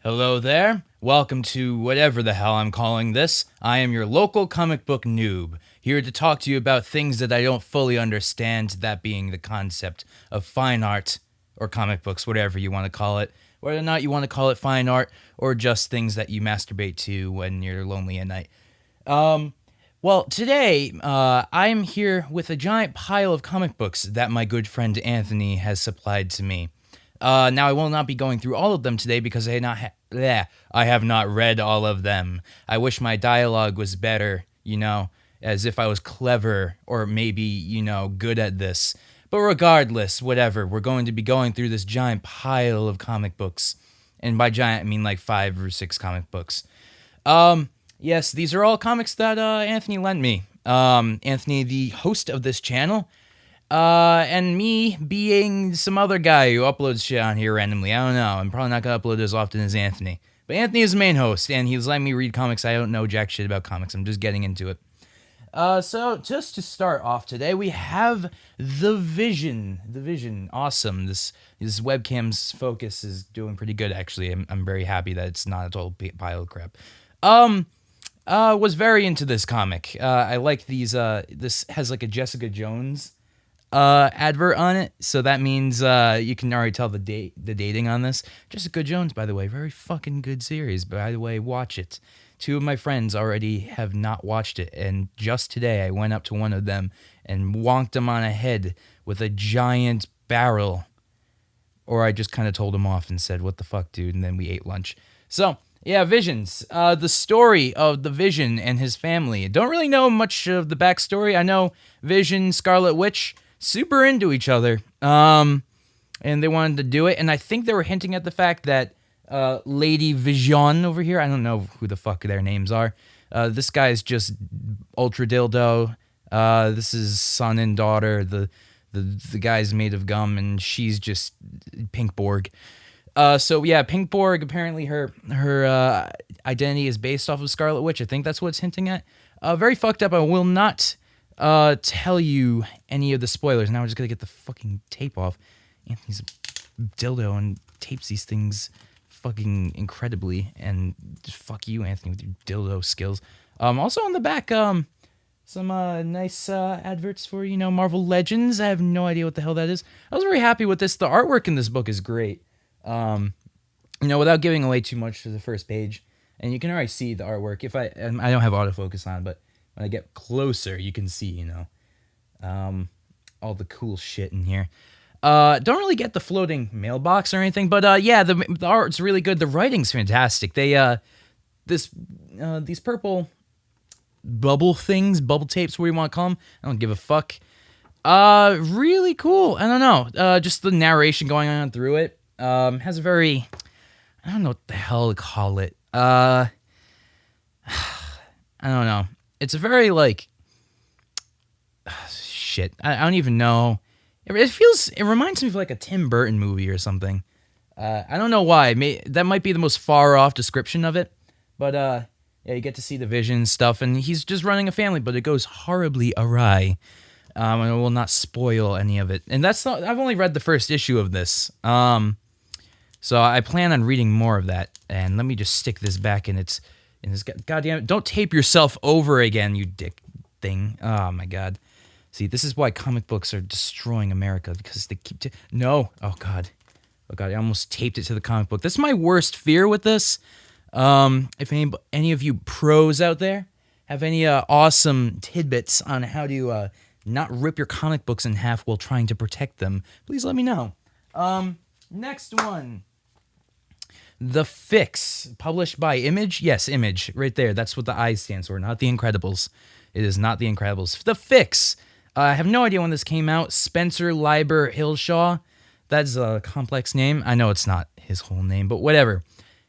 Hello there. Welcome to whatever the hell I'm calling this. I am your local comic book noob, here to talk to you about things that I don't fully understand, that being the concept of fine art, or comic books, whatever you want to call it. Whether or not you want to call it fine art, or just things that you masturbate to when you're lonely at night. Well, today, I'm here with a giant pile of comic books that my good friend Anthony has supplied to me. Now, I will not be going through all of them today because I have not read all of them. I wish my dialogue was better, as if I was clever or maybe, good at this. But regardless, whatever, we're going to be going through this giant pile of comic books. And by giant, I mean like 5 or 6 comic books. Yes, these are all comics that Anthony lent me. Anthony, the host of this channel, and me being some other guy who uploads shit on here randomly. I don't know. I'm probably not going to upload as often as Anthony. But Anthony is the main host, and he's letting me read comics. I don't know jack shit about comics. I'm just getting into it. So just to start off today, we have The Vision. The Vision, awesome. This webcam's focus is doing pretty good, actually. I'm very happy that it's not a total pile of crap. Was very into this comic. I like these. This has like a Jessica Jones advert on it, so that means you can already tell the dating on this. Jessica Jones, by the way, very fucking good series. By the way, watch it. 2 of my friends already have not watched it, and just today I went up to one of them and wonked him on a head with a giant barrel. Or I just kind of told him off and said, "What the fuck, dude?" And then we ate lunch. So, yeah, Visions. The story of the Vision and his family. Don't really know much of the backstory. I know Vision, Scarlet Witch, super into each other. And they wanted to do it. And I think they were hinting at the fact that Lady Vision over here, I don't know who the fuck their names are. This guy's just Ultra Dildo. This is son and daughter. The guy's made of gum, and she's just Pink Borg. So yeah, Pink Borg, apparently her identity is based off of Scarlet Witch. I think that's what it's hinting at. Very fucked up. I will not tell you any of the spoilers. Now we're just gonna get the fucking tape off. Anthony's a dildo and tapes these things fucking incredibly. And just fuck you, Anthony, with your dildo skills. Also on the back, some nice adverts for, Marvel Legends. I have no idea what the hell that is. I was very happy with this. The artwork in this book is great. Without giving away too much to the first page, and you can already see the artwork. If I don't have autofocus on, but when I get closer, you can see, all the cool shit in here. Don't really get the floating mailbox or anything, but yeah, the art's really good. The writing's fantastic. They these purple bubble things, bubble tapes, what do you want to call them? I don't give a fuck. Really cool. I don't know. Just the narration going on through it. Has a very, I don't know what the hell to call it. I don't know. It's a very, shit. I don't even know. It reminds me of like a Tim Burton movie or something. I don't know why. That might be the most far off description of it. But, yeah, you get to see the Vision stuff, and he's just running a family, but it goes horribly awry. And I will not spoil any of it. And I've only read the first issue of this. So I plan on reading more of that. And let me just stick this back in its goddamn. Don't tape yourself over again, you dick thing. Oh my god. See, this is why comic books are destroying America, because they keep no. Oh god. I almost taped it to the comic book. That's my worst fear with this. If any of you pros out there have any awesome tidbits on how to not rip your comic books in half while trying to protect them, please let me know. Next one. The Fix, published by Image. Yes, Image, right there. That's what the I stands for, not The Incredibles. It is not The Incredibles. The Fix. I have no idea when this came out. Spencer Leiber Hillshaw. That's a complex name. I know it's not his whole name, but whatever.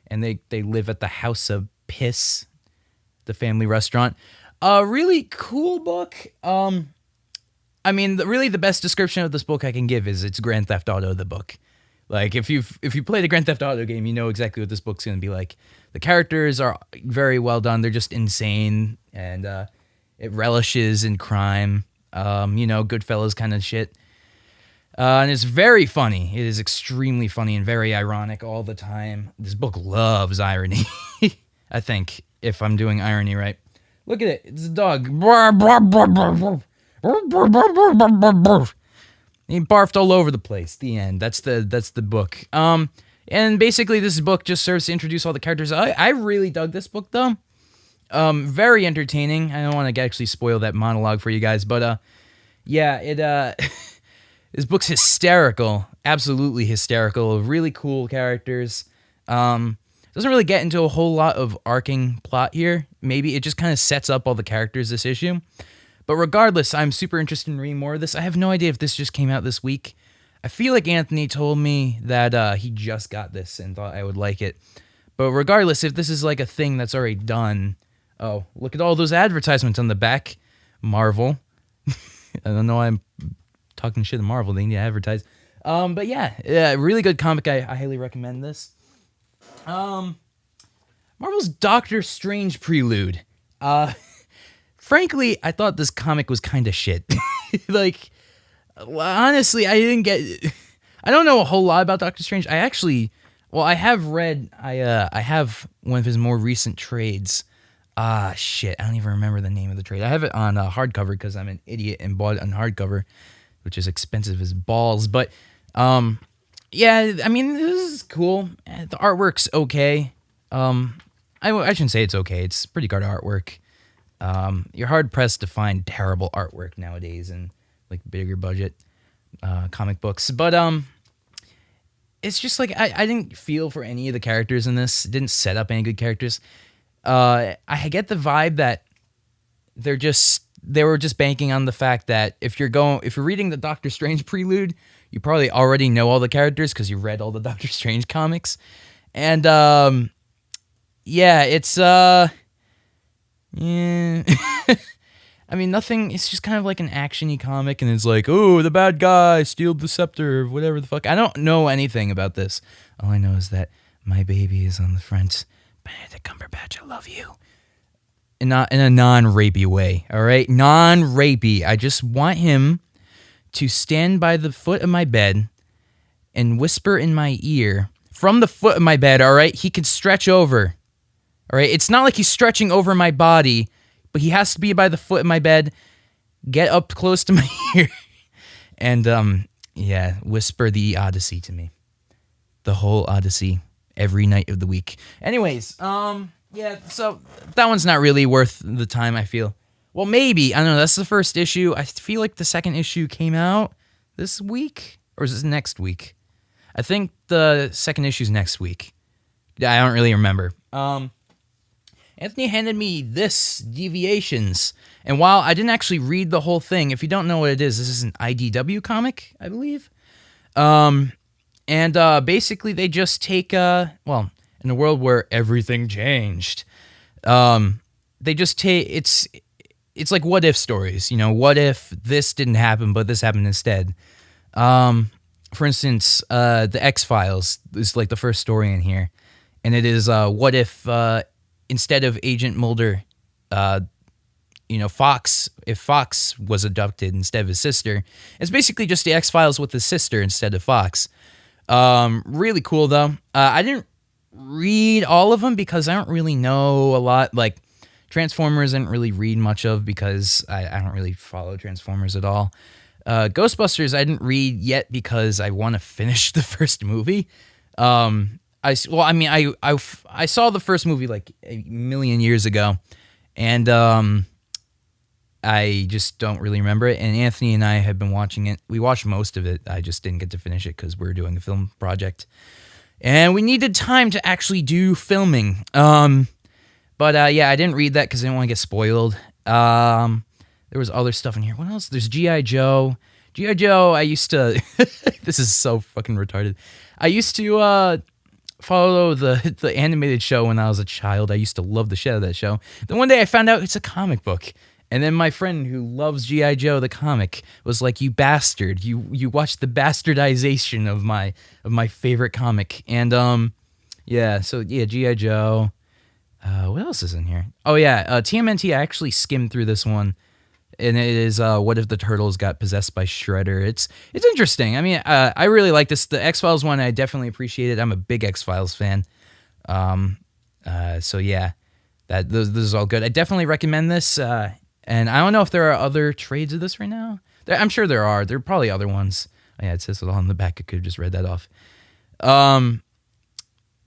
And they live at the House of Piss, the family restaurant. Really cool book. I mean, really the best description of this book I can give is it's Grand Theft Auto, the book. Like, if you play the Grand Theft Auto game, you know exactly what this book's going to be like. The characters are very well done. They're just insane, and it relishes in crime. Goodfellas kind of shit. And it's very funny. It is extremely funny and very ironic all the time. This book loves irony. I think, if I'm doing irony right. Look at it. It's a dog. He barfed all over the place. The end. That's the book. And basically this book just serves to introduce all the characters. I really dug this book though. Very entertaining. I don't want to actually spoil that monologue for you guys, but yeah, it this book's hysterical. Absolutely hysterical. Really cool characters. Doesn't really get into a whole lot of arcing plot here. Maybe it just kind of sets up all the characters this issue. But regardless, I'm super interested in reading more of this. I have no idea if this just came out this week. I feel like Anthony told me that he just got this and thought I would like it. But regardless, if this is like a thing that's already done... Oh, look at all those advertisements on the back. Marvel. I don't know why I'm talking shit to Marvel. They need to advertise. But yeah, really good comic. I highly recommend this. Marvel's Doctor Strange Prelude. Frankly, I thought this comic was kind of shit. Like, honestly, I don't know a whole lot about Doctor Strange. I have one of his more recent trades. Shit, I don't even remember the name of the trade. I have it on hardcover because I'm an idiot and bought it on hardcover, which is expensive as balls. But, yeah, I mean, this is cool. The artwork's okay. I shouldn't say it's okay. It's pretty good artwork. You're hard-pressed to find terrible artwork nowadays in, like, bigger budget comic books. But, it's just, like, I didn't feel for any of the characters in this. It didn't set up any good characters. I get the vibe that they were just banking on the fact that if you're reading the Doctor Strange Prelude, you probably already know all the characters because you read all the Doctor Strange comics. And, yeah, it's, yeah. I mean, nothing, it's just kind of like an action-y comic, and it's like, oh, the bad guy steals the scepter, whatever the fuck. I don't know anything about this. All I know is that my baby is on the front. Benedict Cumberbatch, I love you. And not in a non-rapey way, all right? Non-rapey. I just want him to stand by the foot of my bed and whisper in my ear from the foot of my bed, all right? He can stretch over, all right? It's not like he's stretching over my body, but he has to be by the foot of my bed, get up close to my ear, and, yeah, whisper the Odyssey to me. The whole Odyssey. Every night of the week. Anyways, yeah, so that one's not really worth the time, I feel. Well, maybe. I don't know. That's the first issue. I feel like the second issue came out this week? Or is this next week? I think the second issue's next week. I don't really remember. Anthony handed me this, Deviations. And while I didn't actually read the whole thing, if you don't know what it is, this is an IDW comic, I believe. And basically they just take, well, in a world where everything changed, they just take, it's like what if stories, you know, what if this didn't happen, but this happened instead. For instance, the X-Files is like the first story in here. And it is, what if, instead of Agent Mulder, you know, if Fox was abducted instead of his sister, it's basically just the X-Files with his sister instead of Fox. Really cool though. I didn't read all of them because I don't really know a lot. Like Transformers I didn't really read much of because I don't really follow Transformers at all. Ghostbusters I didn't read yet because I want to finish the first movie. I saw the first movie like a million years ago, and I just don't really remember it. And Anthony and I have been watching it. We watched most of it. I just didn't get to finish it because we were doing a film project. And we needed time to actually do filming. But yeah, I didn't read that because I didn't want to get spoiled. There was other stuff in here. What else? There's G.I. Joe. G.I. Joe, I used to... This is so fucking retarded. I used to follow the animated show when I was a child. I used to love the shit out of that show. Then one day I found out it's a comic book. And then my friend who loves G.I. Joe, the comic, was like, you bastard. You watched the bastardization of my favorite comic. And, yeah, so, yeah, G.I. Joe. What else is in here? Oh, yeah, TMNT, I actually skimmed through this one and it is what if the turtles got possessed by Shredder. It's interesting. I mean, I really like this. The X-Files one I definitely appreciate it. I'm a big X-Files fan. So yeah, this is all good. I definitely recommend this. And I don't know if there are other trades of this right now. I'm sure there are. There are probably other ones. Oh, yeah, it says it all on the back. I could have just read that off.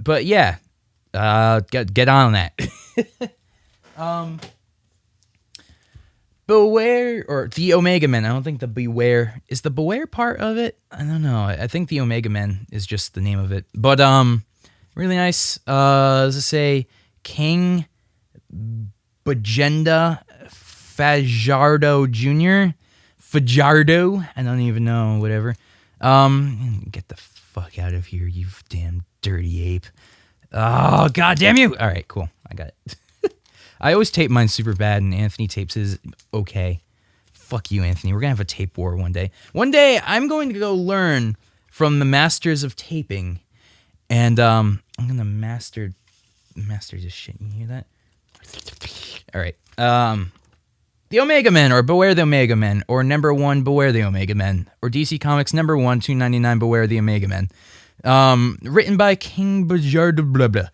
But yeah, get on that. Beware, or the Omega Men. I don't think the Beware is the Beware part of it. I don't know. I think the Omega Men is just the name of it. But really nice. Does it say King Bajenda Fajardo Jr.? Fajardo? I don't even know. Whatever. Get the fuck out of here, you damn dirty ape. Oh, god damn you. All right, cool. I got it. I always tape mine super bad, and Anthony tapes his okay. Fuck you, Anthony. We're going to have a tape war one day. One day, I'm going to go learn from the masters of taping, and I'm going to master this shit. You hear that? All right. The Omega Men, or Beware the Omega Men, or number 1, Beware the Omega Men, or DC Comics number 1, 299, Beware the Omega Men. Written by King Bajardo blah blah.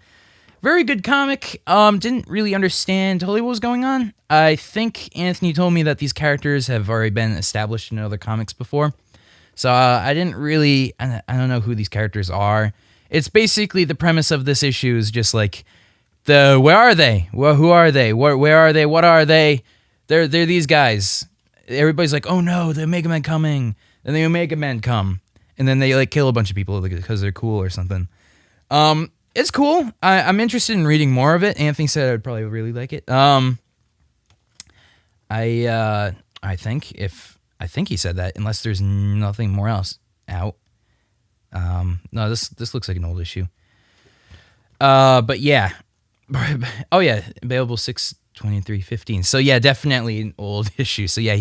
Very good comic. Didn't really understand totally what was going on. I think Anthony told me that these characters have already been established in other comics before. So I didn't really, I don't know who these characters are. It's basically the premise of this issue is just like, where are they? Well, who are they? Where are they? What are they? They're these guys. Everybody's like, oh no, the Omega Men coming. Then the Omega Men come. And then they like kill a bunch of people because they're cool or something. It's cool. I'm interested in reading more of it. Anthony said I'd probably really like it. I think he said that, unless there's nothing more else out. No, this looks like an old issue. But yeah. Oh yeah, available 6/23/15. So yeah, definitely an old issue. So yeah,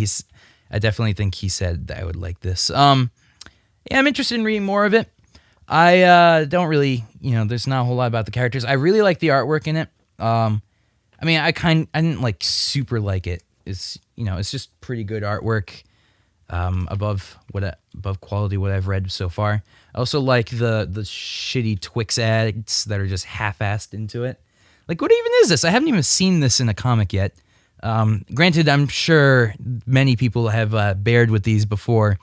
I definitely think he said that I would like this. Yeah, I'm interested in reading more of it. I don't really, there's not a whole lot about the characters. I really like the artwork in it. I mean, I didn't like super like it. It's just pretty good artwork. Above quality what I've read so far. I also like the shitty Twix ads that are just half-assed into it. Like, what even is this? I haven't even seen this in a comic yet. Granted, I'm sure many people have bared with these before.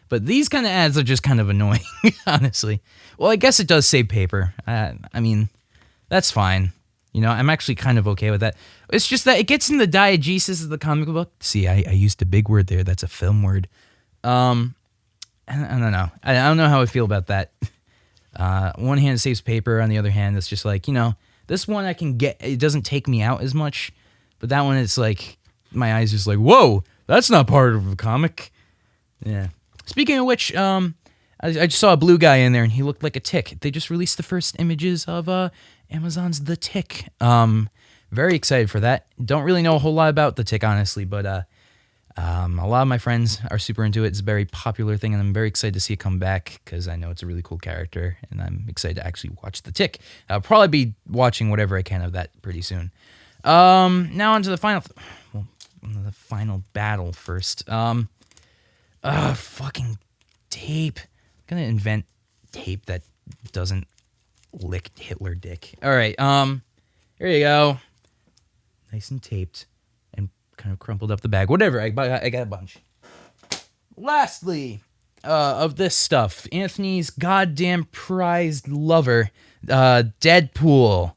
But these kind of ads are just kind of annoying, honestly. Well, I guess it does save paper. I mean, that's fine. I'm actually kind of okay with that. It's just that it gets in the diegesis of the comic book. See, I used a big word there. That's a film word. I don't know. I don't know how I feel about that. One hand, it saves paper. On the other hand, it's just like, this one I can get. It doesn't take me out as much. But that one, it's like, my eyes just like, whoa, that's not part of a comic. Yeah. Speaking of which, I just saw a blue guy in there, and he looked like a tick. They just released the first images of Amazon's The Tick. Very excited for that. Don't really know a whole lot about The Tick, honestly, but a lot of my friends are super into it. It's a very popular thing, and I'm very excited to see it come back, because I know it's a really cool character, and I'm excited to actually watch The Tick. I'll probably be watching whatever I can of that pretty soon. Now on to the final battle first. Fucking tape. I'm gonna invent tape that doesn't lick Hitler dick. All right, here you go. Nice and taped and kind of crumpled up the bag. Whatever, I got a bunch. Lastly, of this stuff, Anthony's goddamn prized lover, Deadpool.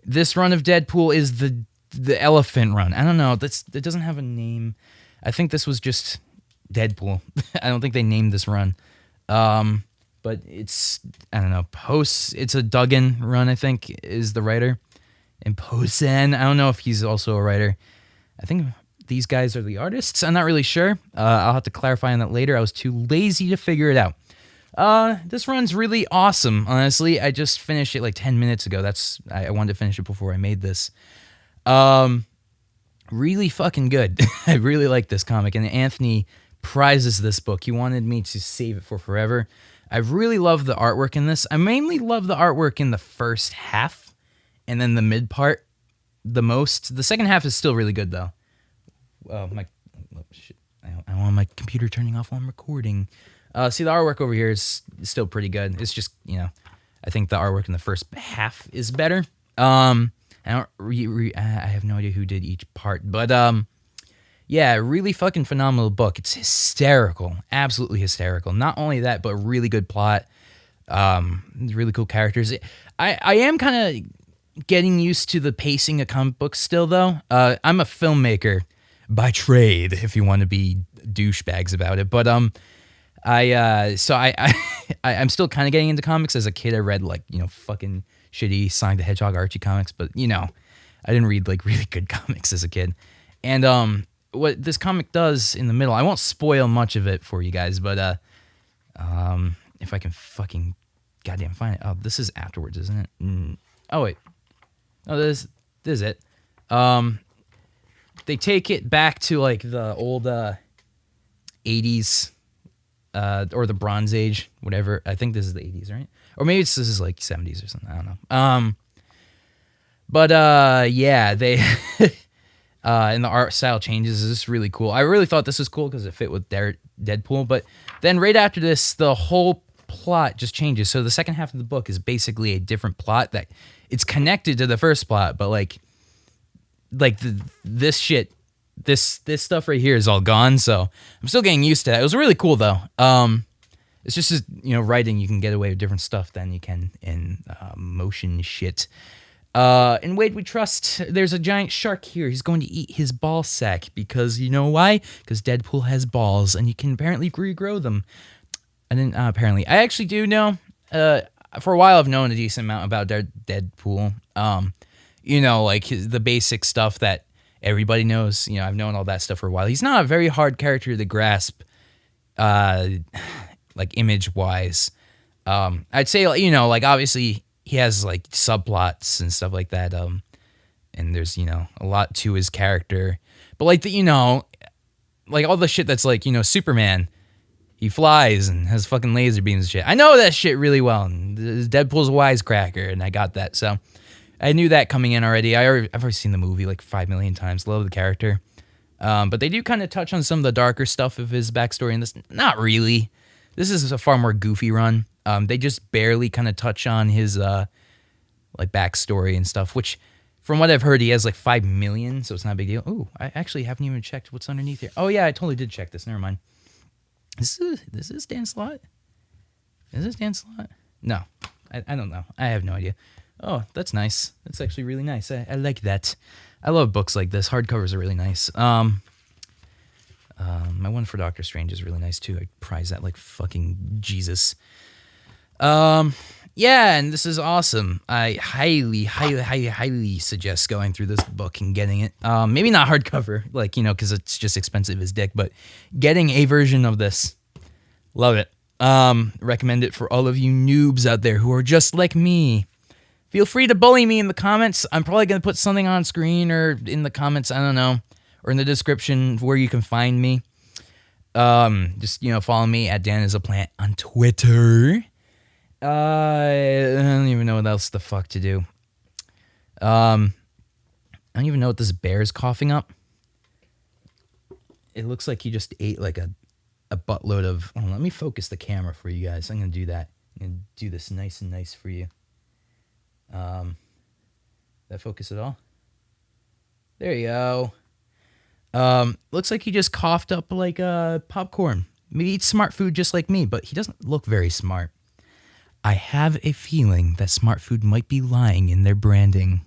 This run of Deadpool is the elephant run. I don't know, it doesn't have a name. I think this was just Deadpool. I don't think they named this run. But it's, I don't know, it's a Duggan run, I think, is the writer. And Posen, I don't know if he's also a writer. I think these guys are the artists. I'm not really sure. I'll have to clarify on that later. I was too lazy to figure it out. This run's really awesome, honestly. I just finished it like 10 minutes ago. I wanted to finish it before I made this. Really fucking good. I really like this comic, and Anthony prizes this book. He wanted me to save it for forever. I really love the artwork in this. I mainly love the artwork in the first half, and then the mid part the most. The second half is still really good, though. Oh, my shit. I don't want my computer turning off while I'm recording. See, the artwork over here is still pretty good. It's just, I think the artwork in the first half is better. I don't I have no idea who did each part, but yeah, really fucking phenomenal book. It's hysterical, absolutely hysterical. Not only that, but really good plot. Really cool characters. I am kind of getting used to the pacing of comic books still, though. I'm a filmmaker by trade, if you want to be douchebags about it. But I'm still kind of getting into comics. As a kid, I read fucking shitty Sonic the Hedgehog Archie comics, but I didn't read like really good comics as a kid. And what this comic does in the middle, I won't spoil much of it for you guys, but if I can fucking goddamn find it. Oh, this is afterwards, isn't it? Oh wait, oh this is it. They take it back to like the old 80s or the Bronze Age, whatever. I think this is the 80s, right? Or maybe this is like 70s or something. I don't know. But yeah, they and the art style changes. This is really cool. I really thought this was cool because it fit with Deadpool. But then right after this, the whole plot just changes. So the second half of the book is basically a different plot that it's connected to the first plot, but this shit, this stuff right here is all gone. So I'm still getting used to that. It was really cool though. It's just writing, you can get away with different stuff than you can in motion shit. In Wade We Trust, there's a giant shark here. He's going to eat his ball sack because you know why? Because Deadpool has balls and you can apparently regrow them. I didn't apparently. I actually do know. For a while, I've known a decent amount about Deadpool. The basic stuff that everybody knows. I've known all that stuff for a while. He's not a very hard character to grasp, image wise. I'd say obviously he has like subplots and stuff like that. And there's a lot to his character, but all the shit that's Superman. He flies and has fucking laser beams and shit. I know that shit really well. And Deadpool's a wisecracker, and I got that. So I knew that coming in already. I've already seen the movie like 5 million times. Love the character. But they do kind of touch on some of the darker stuff of his backstory in this. Not really. This is a far more goofy run. They just barely kind of touch on his backstory and stuff, which from what I've heard, he has like 5 million, so it's not a big deal. Ooh, I actually haven't even checked what's underneath here. Oh yeah, I totally did check this. Never mind. This is Dan Slott? Is this Dan Slott? No, I don't know. I have no idea. Oh, that's nice. That's actually really nice. I like that. I love books like this. Hardcovers are really nice. My one for Doctor Strange is really nice too. I prize that like fucking Jesus. Yeah, and this is awesome. I highly suggest going through this book and getting it. Maybe not hardcover, because it's just expensive as dick, but getting a version of this. Love it. Recommend it for all of you noobs out there who are just like me. Feel free to bully me in the comments. I'm probably going to put something on screen or in the comments, I don't know, or in the description where you can find me. Just, follow me at Dan is a Plant on Twitter. I don't even know what else the fuck to do. I don't even know what this bear's coughing up. It looks like he just ate like a buttload of... Oh, let me focus the camera for you guys. I'm going to do that. I'm going to do this nice and nice for you. That focus at all? There you go. Looks like he just coughed up like popcorn. Maybe he eats smart food just like me, but he doesn't look very smart. I have a feeling that Smart Food might be lying in their branding.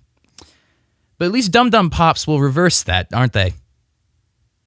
But at least Dum Dum Pops will reverse that, aren't they?